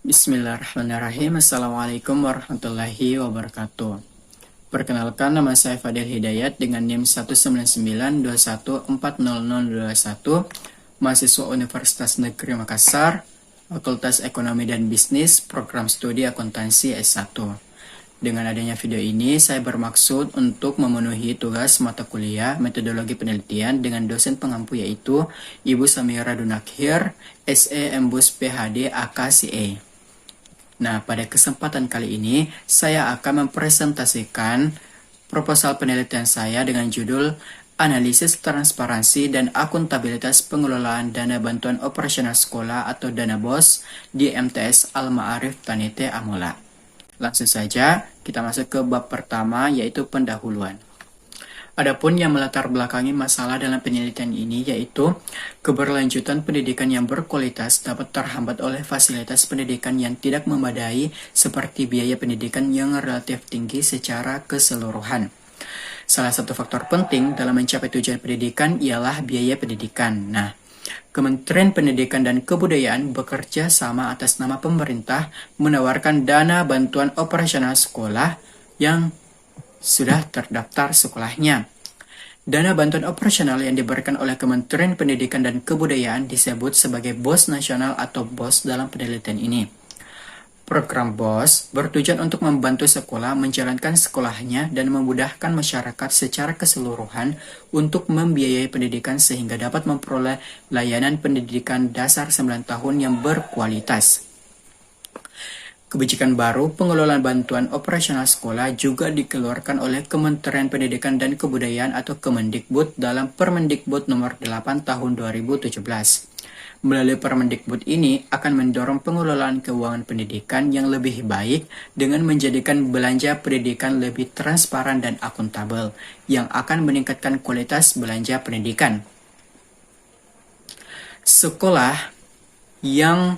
Bismillahirrahmanirrahim. Assalamualaikum warahmatullahi wabarakatuh. Perkenalkan, nama saya Fadil Hidayat dengan NIM 19921400021, mahasiswa Universitas Negeri Makassar, Fakultas Ekonomi dan Bisnis, Program Studi Akuntansi S1. Dengan adanya video ini, saya bermaksud untuk memenuhi tugas mata kuliah metodologi penelitian dengan dosen pengampu yaitu Ibu Samira Dunakhir, SE Embus PhD AKCE. Nah, pada kesempatan kali ini, saya akan mempresentasikan proposal penelitian saya dengan judul Analisis Transparansi dan Akuntabilitas Pengelolaan Dana Bantuan Operasional Sekolah atau Dana BOS di MTS Al-Ma'arif Tanite Amula. Langsung saja, kita masuk ke bab pertama, yaitu pendahuluan. Adapun yang melatar belakangi masalah dalam penelitian ini yaitu keberlanjutan pendidikan yang berkualitas dapat terhambat oleh fasilitas pendidikan yang tidak memadai seperti biaya pendidikan yang relatif tinggi secara keseluruhan. Salah satu faktor penting dalam mencapai tujuan pendidikan ialah biaya pendidikan. Nah, Kementerian Pendidikan dan Kebudayaan bekerja sama atas nama pemerintah menawarkan dana bantuan operasional sekolah yang sudah terdaftar sekolahnya. Dana bantuan operasional yang diberikan oleh Kementerian Pendidikan dan Kebudayaan disebut sebagai BOS nasional atau BOS dalam penelitian ini. Program BOS bertujuan untuk membantu sekolah menjalankan sekolahnya dan memudahkan masyarakat secara keseluruhan untuk membiayai pendidikan sehingga dapat memperoleh layanan pendidikan dasar 9 tahun yang berkualitas. Kebijakan baru pengelolaan bantuan operasional sekolah juga dikeluarkan oleh Kementerian Pendidikan dan Kebudayaan atau Kemendikbud dalam Permendikbud nomor 8 tahun 2017. Melalui Permendikbud ini akan mendorong pengelolaan keuangan pendidikan yang lebih baik dengan menjadikan belanja pendidikan lebih transparan dan akuntabel, yang akan meningkatkan kualitas belanja pendidikan. Sekolah yang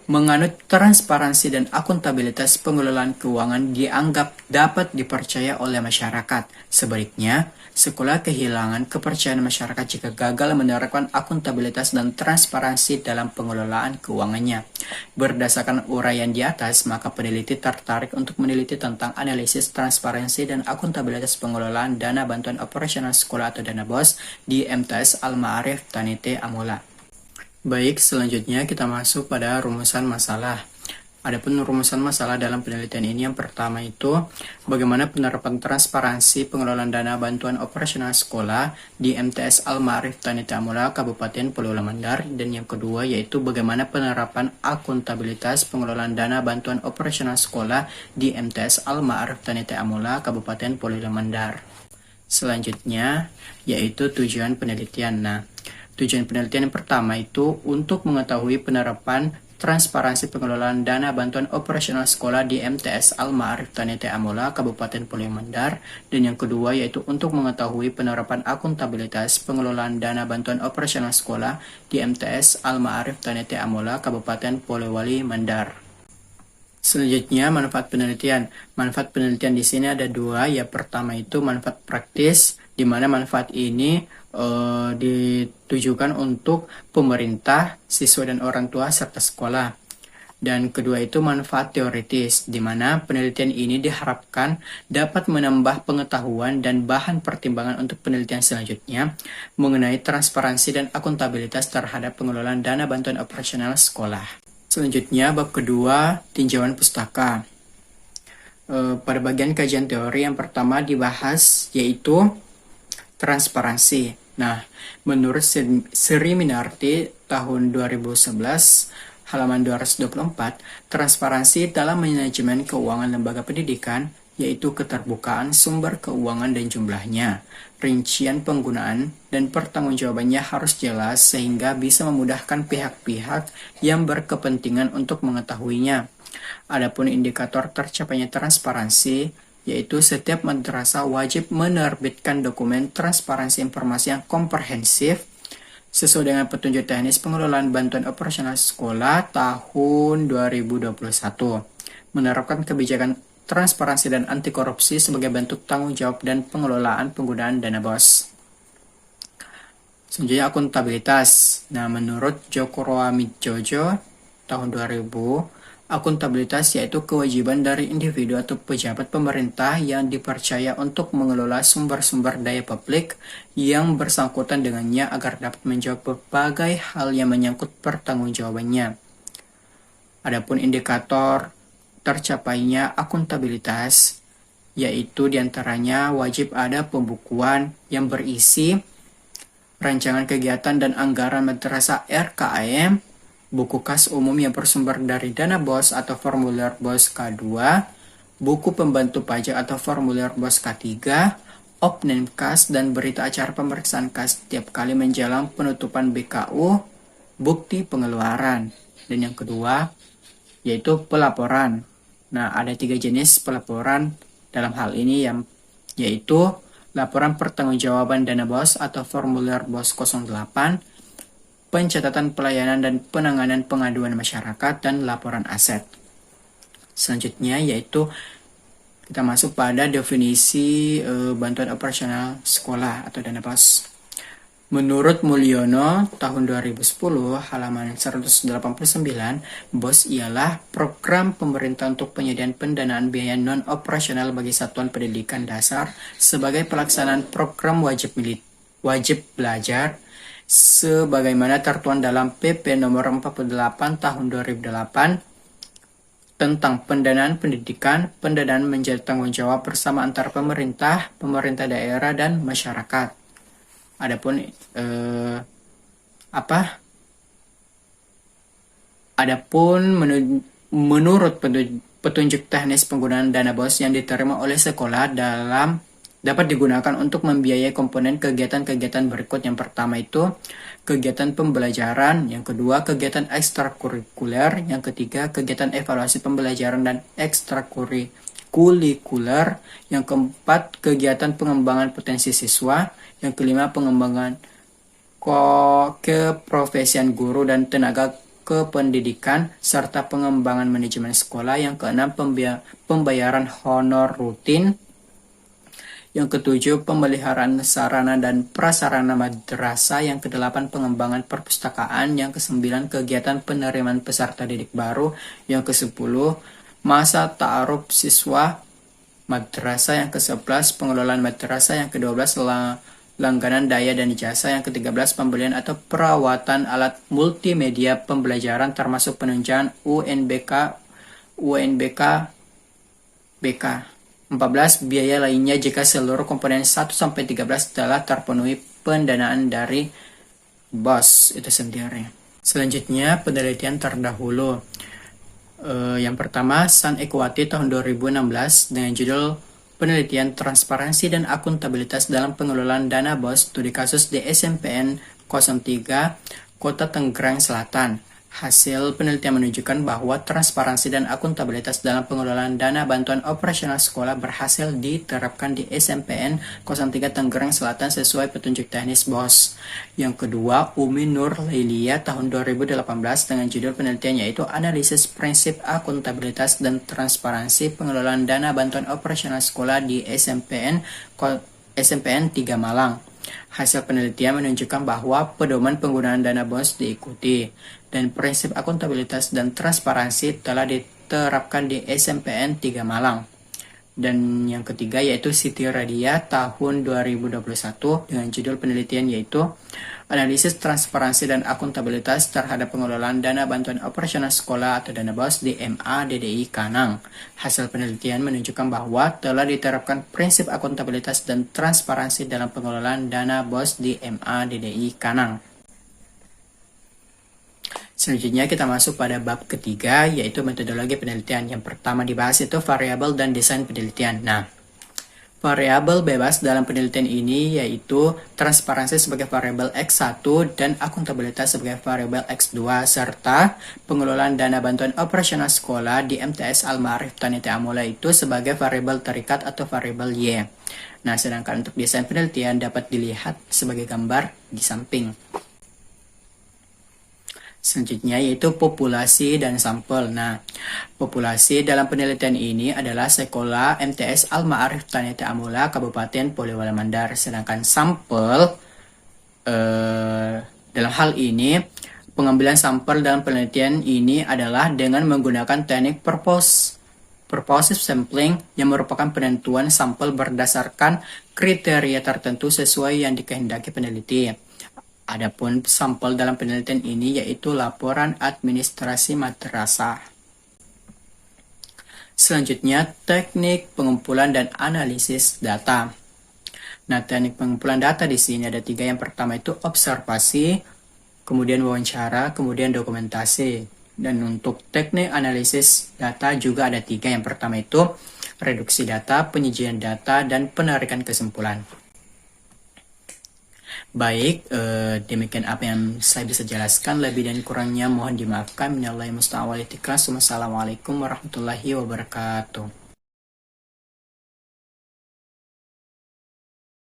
menganut transparansi dan akuntabilitas pengelolaan keuangan dianggap dapat dipercaya oleh masyarakat. Sebaliknya, sekolah kehilangan kepercayaan masyarakat jika gagal menerapkan akuntabilitas dan transparansi dalam pengelolaan keuangannya. Berdasarkan uraian di atas, maka peneliti tertarik untuk meneliti tentang analisis transparansi dan akuntabilitas pengelolaan dana bantuan operasional sekolah atau dana BOS di MTS Al-Ma'arif Tanite Amula. Baik, selanjutnya kita masuk pada rumusan masalah. Adapun rumusan masalah dalam penelitian ini yang pertama itu bagaimana penerapan transparansi pengelolaan dana bantuan operasional sekolah di MTS Al-Ma'arif Tanite Amula Kabupaten Polewali Mandar, dan yang kedua yaitu bagaimana penerapan akuntabilitas pengelolaan dana bantuan operasional sekolah di MTS Al-Ma'arif Tanite Amula Kabupaten Polewali Mandar. Selanjutnya yaitu tujuan penelitian. Nah, tujuan penelitian yang pertama itu untuk mengetahui penerapan transparansi pengelolaan dana bantuan operasional sekolah di MTS Al-Ma'arif Tanite Amula Kabupaten Polewali Mandar, dan yang kedua yaitu untuk mengetahui penerapan akuntabilitas pengelolaan dana bantuan operasional sekolah di MTS Al-Ma'arif Tanite Amula Kabupaten Polewali Mandar. Selanjutnya, manfaat penelitian. Manfaat penelitian di sini ada dua. Yang pertama itu manfaat praktis, di mana manfaat ini ditujukan untuk pemerintah, siswa dan orang tua serta sekolah. Dan kedua itu manfaat teoritis, di mana penelitian ini diharapkan dapat menambah pengetahuan dan bahan pertimbangan untuk penelitian selanjutnya mengenai transparansi dan akuntabilitas terhadap pengelolaan dana bantuan operasional sekolah. Selanjutnya, bab kedua, tinjauan pustaka. Pada bagian kajian teori yang pertama dibahas yaitu transparansi. Nah, menurut Sri Minarti tahun 2011, halaman 224, transparansi dalam manajemen keuangan lembaga pendidikan yaitu keterbukaan sumber keuangan dan jumlahnya, rincian penggunaan, dan pertanggungjawabannya harus jelas sehingga bisa memudahkan pihak-pihak yang berkepentingan untuk mengetahuinya. Adapun indikator tercapainya transparansi yaitu setiap madrasah wajib menerbitkan dokumen transparansi informasi yang komprehensif sesuai dengan petunjuk teknis pengelolaan bantuan operasional sekolah tahun 2021, menerapkan kebijakan transparansi dan anti korupsi sebagai bentuk tanggung jawab dan pengelolaan penggunaan dana BOS. Selanjutnya akuntabilitas. Nah, menurut Joko Roamidjojo tahun 2000, akuntabilitas yaitu kewajiban dari individu atau pejabat pemerintah yang dipercaya untuk mengelola sumber-sumber daya publik yang bersangkutan dengannya agar dapat menjawab berbagai hal yang menyangkut pertanggungjawabannya. Adapun indikator tercapainya akuntabilitas yaitu diantaranya wajib ada pembukuan yang berisi rancangan kegiatan dan anggaran madrasah RKM, buku kas umum yang bersumber dari dana BOS atau formulir BOS K2, buku pembantu pajak atau formulir BOS K3, opname kas dan berita acara pemeriksaan kas setiap kali menjelang penutupan BKU, bukti pengeluaran. Dan yang kedua, yaitu pelaporan. Nah, ada 3 jenis pelaporan dalam hal ini yaitu laporan pertanggungjawaban dana BOS atau formulir BOS 08, pencatatan pelayanan dan penanganan pengaduan masyarakat, dan laporan aset. Selanjutnya yaitu kita masuk pada definisi bantuan operasional sekolah atau dana BOS. Menurut Mulyono, tahun 2010, halaman 189, BOS ialah program pemerintah untuk penyediaan pendanaan biaya non-operasional bagi satuan pendidikan dasar sebagai pelaksanaan program wajib belajar sebagaimana tertuang dalam PP nomor 48 tahun 2008 tentang pendanaan pendidikan. Pendanaan menjadi tanggung jawab bersama antara pemerintah daerah, dan masyarakat. Adapun menurut petunjuk teknis penggunaan dana BOS yang diterima oleh sekolah dapat digunakan untuk membiayai komponen kegiatan-kegiatan berikut. Yang pertama itu kegiatan pembelajaran, yang kedua kegiatan ekstrakurikuler, yang ketiga kegiatan evaluasi pembelajaran dan ekstrakurikuler, yang keempat kegiatan pengembangan potensi siswa, yang kelima pengembangan keprofesian guru dan tenaga kependidikan, serta pengembangan manajemen sekolah, yang keenam pembayaran honor rutin, yang ketujuh pemeliharaan sarana dan prasarana madrasah, yang kedelapan pengembangan perpustakaan, yang kesembilan kegiatan penerimaan peserta didik baru, yang kesepuluh masa ta'aruf siswa madrasah, yang ke-11 pengelolaan madrasah, yang ke-12 langganan daya dan jasa, yang ke-13 pembelian atau perawatan alat multimedia pembelajaran termasuk penunjang UNBK BK. 14 biaya lainnya jika seluruh komponen 1-13 telah terpenuhi pendanaan dari BOS itu sendiri. Selanjutnya penelitian terdahulu. Yang pertama, San Equati tahun 2016 dengan judul Penelitian Transparansi dan Akuntabilitas dalam Pengelolaan Dana BOS Studi Kasus di SMPN 03 Kota Tangerang Selatan. Hasil penelitian menunjukkan bahwa transparansi dan akuntabilitas dalam pengelolaan dana bantuan operasional sekolah berhasil diterapkan di SMPN 03 Tangerang Selatan sesuai petunjuk teknis BOS. Yang kedua, Umi Nur Leilia tahun 2018 dengan judul penelitian yaitu Analisis Prinsip Akuntabilitas dan Transparansi Pengelolaan Dana Bantuan Operasional Sekolah di SMPN 3 Malang. Hasil penelitian menunjukkan bahwa pedoman penggunaan dana BOS diikuti dan prinsip akuntabilitas dan transparansi telah diterapkan di SMPN 3 Malang. Dan yang ketiga yaitu Siti Radia tahun 2021 dengan judul penelitian yaitu Analisis Transparansi dan Akuntabilitas terhadap Pengelolaan Dana Bantuan Operasional Sekolah atau Dana BOS di MA DDI Kanang. Hasil penelitian menunjukkan bahwa telah diterapkan prinsip akuntabilitas dan transparansi dalam pengelolaan dana BOS di MA DDI Kanang. Selanjutnya kita masuk pada bab ketiga yaitu metodologi penelitian. Yang pertama dibahas itu variabel dan desain penelitian. Nah, variabel bebas dalam penelitian ini yaitu transparansi sebagai variabel X1 dan akuntabilitas sebagai variabel X2 serta pengelolaan dana bantuan operasional sekolah di MTS Al-Ma'arif Taniti Amula itu sebagai variabel terikat atau variabel Y. Nah, sedangkan untuk desain penelitian dapat dilihat sebagai gambar di samping. Selanjutnya yaitu populasi dan sampel. Nah, populasi dalam penelitian ini adalah sekolah MTS Al-Ma'arif Taniti Amula Kabupaten Polewali Mandar. Sedangkan sampel dalam hal ini Pengambilan sampel dalam penelitian ini adalah dengan menggunakan teknik purposive sampling yang merupakan penentuan sampel berdasarkan kriteria tertentu sesuai yang dikehendaki peneliti. Adapun sampel dalam penelitian ini yaitu laporan administrasi madrasah. Selanjutnya, teknik pengumpulan dan analisis data. Nah, teknik pengumpulan data di sini ada 3. Yang pertama itu observasi, kemudian wawancara, kemudian dokumentasi. Dan untuk teknik analisis data juga ada 3. Yang pertama itu reduksi data, penyajian data, dan penarikan kesimpulan. Baik, demikian apa yang saya bisa jelaskan. Lebih dan kurangnya mohon dimaafkan. Minallahi musta'an wal ikhlas. Wassalamualaikum warahmatullahi wabarakatuh.